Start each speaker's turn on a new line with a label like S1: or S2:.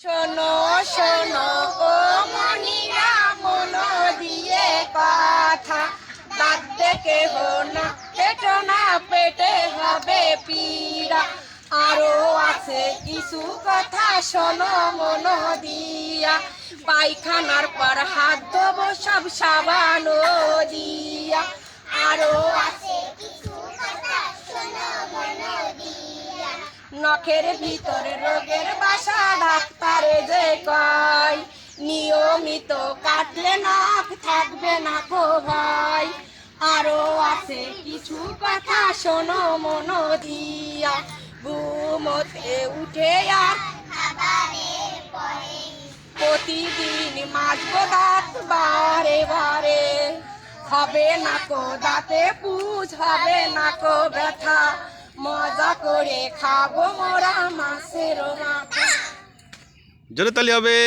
S1: শোনো শোনো ও মনিরা মন দিয়ে কথা, দাঁত দেখে না পেটো না পেটে হবে পীড়া। আরো আছে কিছু কথা শোনো মন দিয়া, পায়খানার পর হাত দেবো সব সাবান দিয়া। আরো আছে কিছু কথা শোনো মন দিয়া, নখের ভিতরে রোগের বাসা ডাক্তারে যে কয়, নিয়মিত কাটলে নখ থাকবে না গো ভাই। আরো আছে কিছু কথা শোনো মন দিয়া, ঘুমোতে উঠে আর খাবারের পরে প্রতিদিন মাজবো দাঁত বারে বারে। হবে না কো দাঁতে পুজ, হবে না কো ব্যথা, মজা করে খাবো মোরা মাছের মাথা।
S2: জোরে তালি হবে।